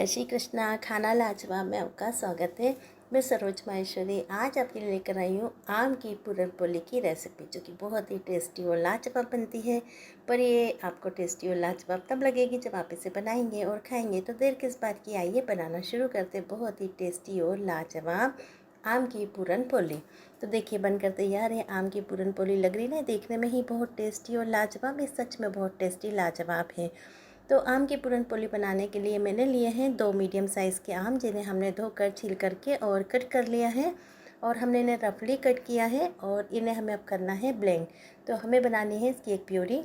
जय श्री कृष्णा। खाना लाजवाब में आपका स्वागत है। मैं सरोज माहेश्वरी आज आपके लिए लेकर आई हूँ आम की पूरन पोली की रेसिपी, जो कि बहुत ही टेस्टी और लाजवाब बनती है। पर ये आपको टेस्टी और लाजवाब तब लगेगी जब आप इसे बनाएंगे और खाएंगे। तो देर किस बात की, आइए बनाना शुरू करते। बहुत ही टेस्टी और लाजवाब आम की पूरन पोली। तो देखिए बनकर तैयार है आम की पूरन पोली। लग रही ना देखने में ही बहुत टेस्टी और लाजवाब, ये सच में बहुत टेस्टी लाजवाब है। तो आम की पूरन पोली बनाने के लिए मैंने लिए हैं 2 मीडियम साइज़ के आम, जिन्हें हमने धोकर छील करके और कट कर लिया है। और हमने इन्हें रफली कट किया है और इन्हें हमें अब करना है ब्लेंड। तो हमें बनानी है इसकी एक प्यूरी।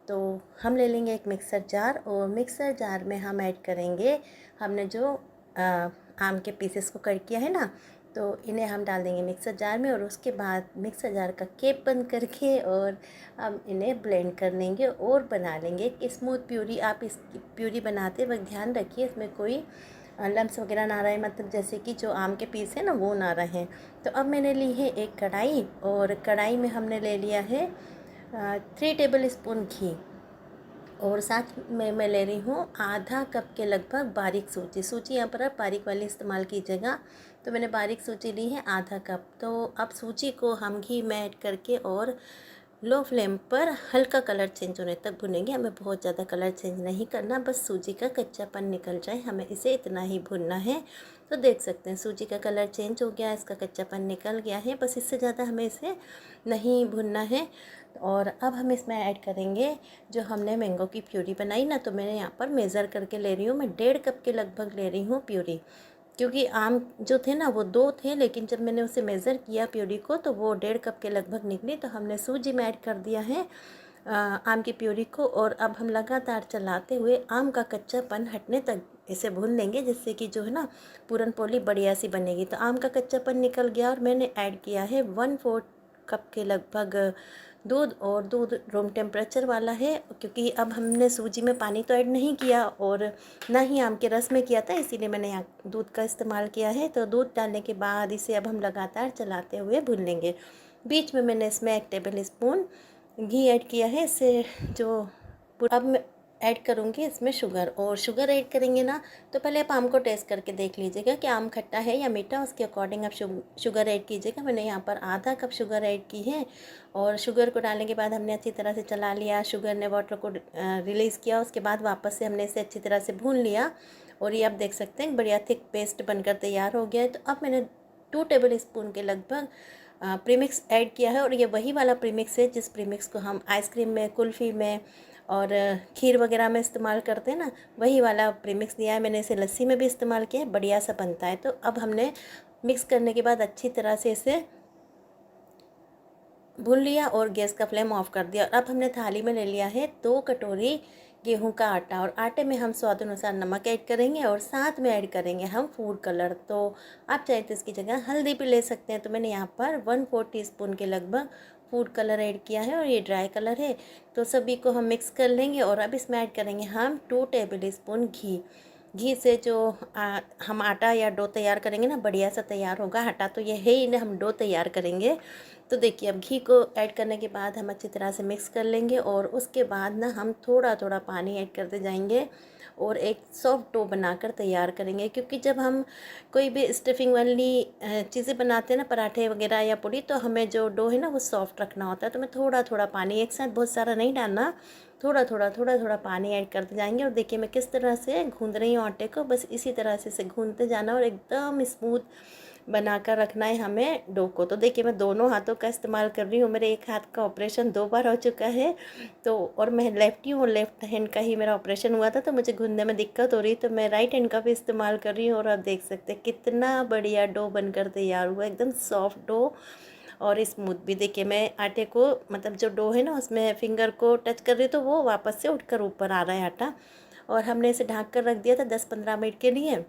तो हम ले लेंगे एक मिक्सर जार और मिक्सर जार में हम ऐड करेंगे हमने जो आम के पीसेस को कट किया है ना, तो इन्हें हम डाल देंगे मिक्सर जार में। और उसके बाद मिक्सर जार का कैप बंद करके और हम इन्हें ब्लेंड कर लेंगे और बना लेंगे एक स्मूथ प्यूरी। आप इस प्यूरी बनाते वक्त ध्यान रखिए इसमें कोई लम्स वगैरह ना रहे, मतलब जैसे कि जो आम के पीस है ना वो ना रहे। तो अब मैंने ली है एक कढ़ाई और कढ़ाई में हमने ले लिया है 3 टेबल स्पून घी। और साथ में मैं ले रही हूँ आधा कप के लगभग बारीक सूजी। सूजी यहाँ पर आप बारीक वाली इस्तेमाल कीजिएगा। तो मैंने बारीक सूजी ली है आधा कप। तो अब सूजी को हम घी में ऐड करके और लो फ्लेम पर हल्का कलर चेंज होने तक भुनेंगे। हमें बहुत ज़्यादा कलर चेंज नहीं करना, बस सूजी का कच्चापन निकल जाए, हमें इसे इतना ही भुनना है। तो देख सकते हैं सूजी का कलर चेंज हो गया, इसका कच्चापन निकल गया है, बस इससे ज़्यादा हमें इसे नहीं भुनना है। और अब हम इसमें ऐड करेंगे जो हमने मैंगो की प्यूरी बनाई ना, तो मैंने यहाँ पर मेज़र करके ले रही हूँ, मैं 1.5 कप के लगभग ले रही हूँ प्यूरी। क्योंकि आम जो थे ना वो 2 थे, लेकिन जब मैंने उसे मेज़र किया प्यूरी को तो वो 1.5 कप के लगभग निकली। तो हमने सूजी में ऐड कर दिया है आम की प्यूरी को। और अब हम लगातार चलाते हुए आम का कच्चापन हटने तक इसे भून लेंगे, जिससे कि जो है ना पूरन पोली बढ़िया सी बनेगी। तो आम का कच्चापन निकल गया और मैंने ऐड किया है 1/4 कप के लगभग दूध। और दूध रूम टेम्परेचर वाला है, क्योंकि अब हमने सूजी में पानी तो ऐड नहीं किया और ना ही आम के रस में किया था, इसीलिए मैंने यहाँ दूध का इस्तेमाल किया है। तो दूध डालने के बाद इसे अब हम लगातार चलाते हुए भून लेंगे। बीच में मैंने इसमें 1 टेबल स्पून घी ऐड किया है। इससे जो अब मैं ऐड करूँगी इसमें शुगर। और शुगर ऐड करेंगे ना तो पहले आप आम को टेस्ट करके देख लीजिएगा कि आम खट्टा है या मीठा, उसके अकॉर्डिंग आप शुगर ऐड कीजिएगा। मैंने यहाँ पर आधा कप शुगर ऐड की है। और शुगर को डालने के बाद हमने अच्छी तरह से चला लिया, शुगर ने वाटर को रिलीज़ किया। उसके बाद वापस से हमने इसे अच्छी तरह से भून लिया और ये आप देख सकते हैं बढ़िया थिक पेस्ट बनकर तैयार हो गया है। तो अब मैंने 2 टेबल स्पून के लगभग प्रीमिक्स ऐड किया है। और ये वही वाला प्रीमिक्स है जिस प्रीमिक्स को हम आइसक्रीम में, कुल्फ़ी में और खीर वगैरह में इस्तेमाल करते हैं ना, वही वाला प्रीमिक्स दिया है मैंने। इसे लस्सी में भी इस्तेमाल किया है, बढ़िया सा बनता है। तो अब हमने मिक्स करने के बाद अच्छी तरह से इसे भून लिया और गैस का फ्लेम ऑफ कर दिया। और अब हमने थाली में ले लिया है 2 कटोरी गेहूं का आटा। और आटे में हम स्वाद अनुसार नमक ऐड करेंगे और साथ में ऐड करेंगे हम फूड कलर। तो आप चाहे तो इसकी जगह हल्दी भी ले सकते हैं। तो मैंने यहाँ पर 1/4 टीस्पून के लगभग फूड कलर ऐड किया है और ये ड्राई कलर है। तो सभी को हम मिक्स कर लेंगे। और अब इसमें ऐड करेंगे हम 2 टेबल स्पून घी। घी से जो हम आटा या डो तैयार करेंगे ना, बढ़िया सा तैयार होगा। आटा तो ये है ही नहीं, हम डो तैयार करेंगे। तो देखिए अब घी को ऐड करने के बाद हम अच्छी तरह से मिक्स कर लेंगे। और उसके बाद ना हम थोड़ा थोड़ा पानी ऐड करते जाएंगे और एक सॉफ्ट डो बनाकर तैयार करेंगे। क्योंकि जब हम कोई भी स्टफिंग वाली चीज़ें बनाते हैं ना, पराठे वगैरह या पूड़ी, तो हमें जो डो है ना वो सॉफ्ट रखना होता है। तो मैं थोड़ा थोड़ा पानी, एक साथ बहुत सारा नहीं डालना, थोड़ा थोड़ा पानी ऐड करते जाएंगे। और देखिए मैं किस तरह से गूंद रही हूँ आटे को, बस इसी तरह से इसे गूंदते जाना और एकदम स्मूथ बनाकर रखना है हमें डो को। तो देखिए मैं दोनों हाथों का इस्तेमाल कर रही हूँ। मेरे एक हाथ का ऑपरेशन 2 बार हो चुका है, तो और मैं लेफ्टी हूँ, लेफ्ट हैंड का ही मेरा ऑपरेशन हुआ था, तो मुझे गूंदने में दिक्कत हो रही, तो मैं राइट हैंड का भी इस्तेमाल कर रही हूँ। और आप देख सकते हैं कितना बढ़िया डो बनकर तैयार हुआ, एकदम सॉफ्ट डो और स्मूथ भी। देखिए मैं आटे को, मतलब जो डो है ना उसमें फिंगर को टच कर रही, तो वो वापस से उठकर ऊपर आ रहा है आटा। और हमने इसे ढक कर रख दिया था 10-15 मिनट के लिए।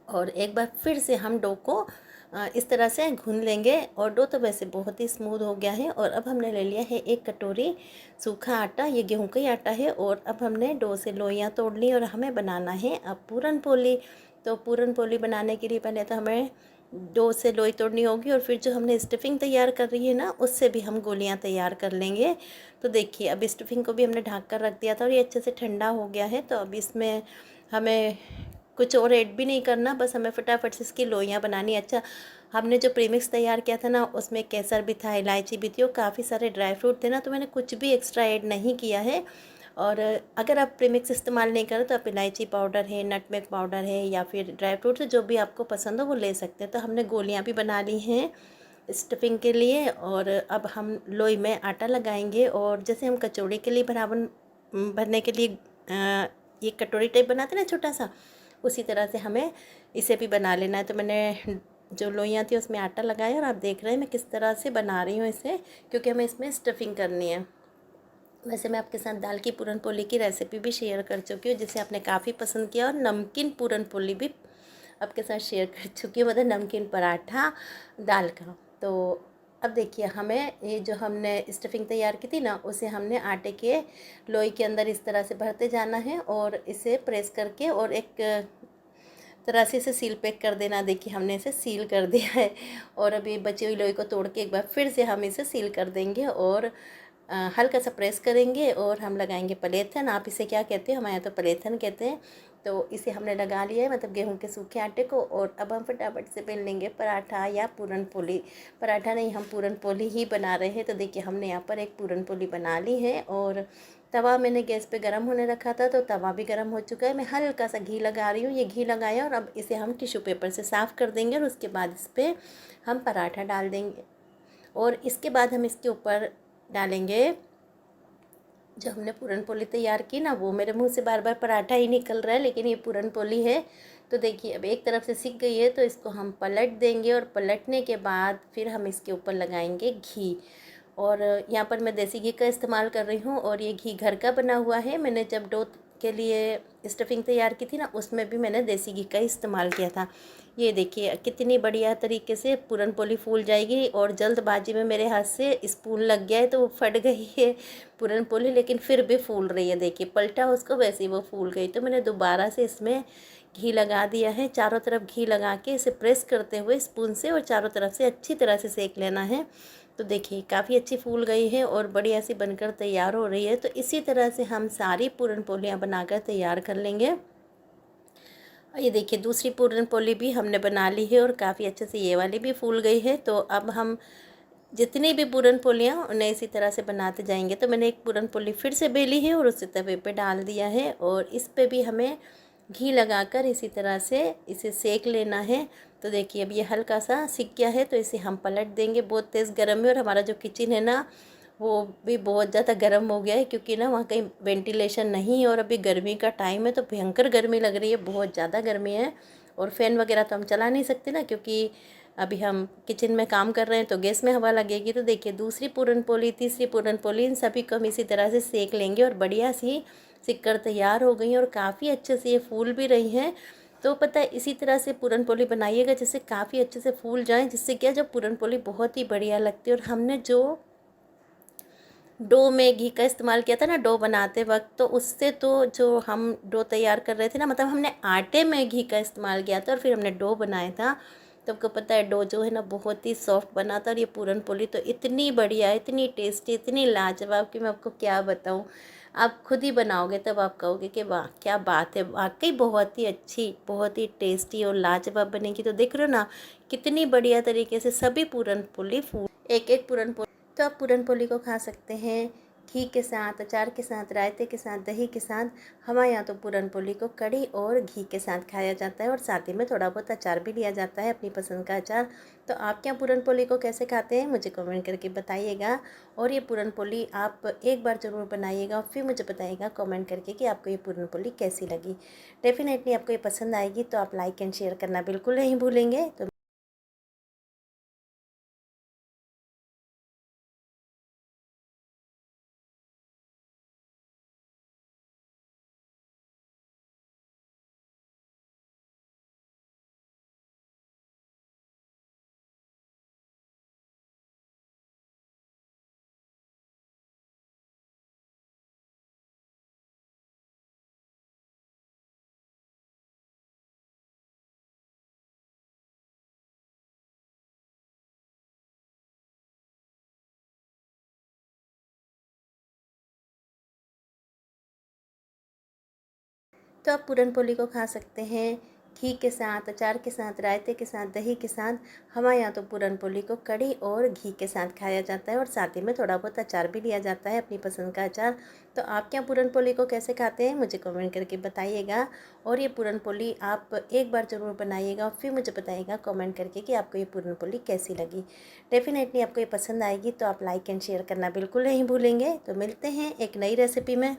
और एक बार फिर से हम डो को इस तरह से गूंद लेंगे। और डो तो वैसे बहुत ही स्मूथ हो गया है। और अब हमने ले लिया है 1 कटोरी सूखा आटा, ये गेहूं का ही आटा है। और अब हमने डो से लोइयाँ तोड़ ली और हमें बनाना है अब पूरन पोली। तो पूरन पोली बनाने के लिए पहले तो हमें डो से लोई तोड़नी होगी और फिर जो हमने स्टफिंग तैयार कर रही है ना उससे भी हम गोलियां तैयार कर लेंगे। तो देखिए अब स्टफिंग को भी हमने ढक कर रख दिया था और ये अच्छे से ठंडा हो गया है। तो अब इसमें हमें कुछ और ऐड भी नहीं करना, बस हमें फटाफट से इसकी लोइयाँ बनानी है। अच्छा, हमने जो प्रीमिक्स तैयार किया था ना, उसमें केसर भी था, इलायची भी थी और काफ़ी सारे ड्राई फ्रूट थे ना, तो मैंने कुछ भी एक्स्ट्रा ऐड नहीं किया है। और अगर आप प्रीमिक्स इस्तेमाल नहीं करें तो आप इलायची पाउडर है, नटमेग पाउडर है या फिर ड्राई फ्रूट्स जो भी आपको पसंद हो वो ले सकते हैं। तो हमने गोलियाँ भी बना ली हैं स्टफिंग के लिए, और अब हम लोई में आटा लगाएंगे। और जैसे हम कचौड़ी के लिए बराबर भरने के लिए ये कटोरी टाइप बनाते हैं ना छोटा सा, उसी तरह से हमें इसे भी बना लेना है। तो मैंने जो लोइयाँ थी उसमें आटा लगाया और आप देख रहे हैं मैं किस तरह से बना रही हूँ इसे, क्योंकि हमें इसमें स्टफिंग करनी है। वैसे मैं आपके साथ दाल की पूरन पोली की रेसिपी भी शेयर कर चुकी हूँ, जिसे आपने काफ़ी पसंद किया, और नमकीन पूरन पोली भी आपके साथ शेयर कर चुकी हूँ, मतलब नमकीन पराठा दाल का। तो अब देखिए, हमें ये जो हमने स्टफिंग तैयार की थी ना, उसे हमने आटे के लोई के अंदर इस तरह से भरते जाना है और इसे प्रेस करके और एक तरह से इसे सील पैक कर देना। देखिए हमने इसे सील कर दिया है, और अभी बची हुई लोई को तोड़ के एक बार फिर से हम इसे सील कर देंगे और हल्का सा प्रेस करेंगे और हम लगाएंगे पलेथन। आप इसे क्या कहते हो? हमारे यहाँ तो पलेथन कहते हैं। तो इसे हमने लगा लिया है, मतलब गेहूं के सूखे आटे को, और अब हम फटाफट से बेल लेंगे पराठा या पूरन पोली। पराठा नहीं, हम पूरन पोली ही बना रहे हैं। तो देखिए हमने यहाँ पर एक पूरन पोली बना ली है, और तवा मैंने गैस पे गरम होने रखा था, तो तवा भी गरम हो चुका है। मैं हल्का सा घी लगा रही हूँ, ये घी लगाया, और अब इसे हम टिश्यू पेपर से साफ़ कर देंगे और उसके बाद इस पर हम पराठा डाल देंगे। और इसके बाद हम इसके ऊपर डालेंगे जो हमने पूरन पोली तैयार की ना, वो मेरे मुंह से बार बार पराठा ही निकल रहा है, लेकिन ये पूरन पोली है। तो देखिए अब एक तरफ से सिक गई है, तो इसको हम पलट देंगे, और पलटने के बाद फिर हम इसके ऊपर लगाएंगे घी। और यहाँ पर मैं देसी घी का इस्तेमाल कर रही हूँ, और ये घी घर का बना हुआ है। मैंने जब डो के लिए स्टफिंग तैयार की थी ना, उसमें भी मैंने देसी घी का इस्तेमाल किया था। ये देखिए कितनी बढ़िया तरीके से पूरन पोली फूल जाएगी, और जल्दबाजी में मेरे हाथ से स्पून लग गया है तो वो फट गई है पूरन पोली, लेकिन फिर भी फूल रही है। देखिए पलटा उसको, वैसे ही वो फूल गई। तो मैंने दोबारा से इसमें घी लगा दिया है, चारों तरफ घी लगा के इसे प्रेस करते हुए स्पून से और चारों तरफ से अच्छी तरह से सेक लेना है। तो देखिए काफ़ी अच्छी फूल गई है और बढ़िया सी बनकर तैयार हो रही है। तो इसी तरह से हम सारी पूरन पोलियाँ बनाकर तैयार कर लेंगे। ये देखिए दूसरी पूरन पोली भी हमने बना ली है, और काफ़ी अच्छे से ये वाली भी फूल गई है। तो अब हम जितनी भी पूरन पोलियाँ उन्हें इसी तरह से बनाते जाएंगे। तो मैंने एक पूरन पोली फिर से बेली है और उसे तवे पे डाल दिया है, और इस पे भी हमें घी लगाकर इसी तरह से इसे सेक लेना है। तो देखिए अब ये हल्का सा सिक गया है, तो इसे हम पलट देंगे। बहुत तेज़ गर्म है, और हमारा जो किचन है ना वो भी बहुत ज़्यादा गर्म हो गया है, क्योंकि ना वहाँ कहीं वेंटिलेशन नहीं है, और अभी गर्मी का टाइम है तो भयंकर गर्मी लग रही है, बहुत ज़्यादा गर्मी है। और फ़ैन वगैरह तो हम चला नहीं सकते ना, क्योंकि अभी हम किचन में काम कर रहे हैं तो गैस में हवा लगेगी। तो देखिए दूसरी पूरन पोली, तीसरी पूरन पोली, इन सभी को हम इसी तरह से सेक लेंगे, और बढ़िया सी सिककर तैयार हो गई हैं और काफ़ी अच्छे से ये फूल भी रही हैं। तो पता है इसी तरह से पूरन पोली बनाइएगा, जिससे काफ़ी अच्छे से फूल जाएं, जिससे क्या जो पूरन पोली बहुत ही बढ़िया लगती है। और हमने जो डो में घी का इस्तेमाल किया था ना डो बनाते वक्त, तो उससे तो जो हम डो तैयार कर रहे थे ना, मतलब हमने आटे में घी का इस्तेमाल किया था और फिर हमने डो बनाया था। तो आपको पता है डो जो है ना बहुत ही सॉफ्ट बना था, और ये पूरन पोली तो इतनी बढ़िया, इतनी टेस्टी, इतनी लाजवाब कि मैं आपको क्या बताऊँ। आप खुद ही बनाओगे तब आप कहोगे कि वाह क्या बात है, वाकई बहुत ही अच्छी, बहुत ही टेस्टी और लाजवाब बनेगी। तो देख रहे हो ना कितनी बढ़िया तरीके से सभी पूरन पोली फूल, एक एक पूरन पोली। तो आप पूरन पोली को खा सकते हैं घी के साथ, अचार के साथ, रायते के साथ, दही के साथ। हमारे यहाँ तो पूरन पोली को कड़ी और घी के साथ खाया जाता है, और साथ ही में थोड़ा बहुत अचार भी लिया जाता है, अपनी पसंद का अचार। तो आप क्या पूरन पोली को कैसे खाते हैं मुझे कमेंट करके बताइएगा। और ये पूरन पोली आप एक बार ज़रूर बनाइएगा, फिर मुझे बताइएगा कमेंट करके कि आपको ये पूरन पोली कैसी लगी। डेफिनेटली आपको ये पसंद आएगी, तो आप लाइक एंड शेयर करना बिल्कुल नहीं भूलेंगे। तो तो आप पूरन पोली को खा सकते हैं घी के साथ, अचार के साथ, रायते के साथ, दही के साथ। हमारे यहाँ तो पूरन पोली को कड़ी और घी के साथ खाया जाता है और साथ ही में थोड़ा बहुत अचार भी लिया जाता है, अपनी पसंद का अचार। तो आप क्या पूरन पोली को कैसे खाते हैं मुझे कमेंट करके बताइएगा। और ये पूरन पोली आप एक बार ज़रूर बनाइएगा और फिर मुझे बताइएगा कमेंट करके कि आपको ये पूरन पोली कैसी लगी। डेफिनेटली आपको ये पसंद आएगी तो आप लाइक एंड शेयर करना बिल्कुल नहीं भूलेंगे। तो मिलते हैं एक नई रेसिपी में।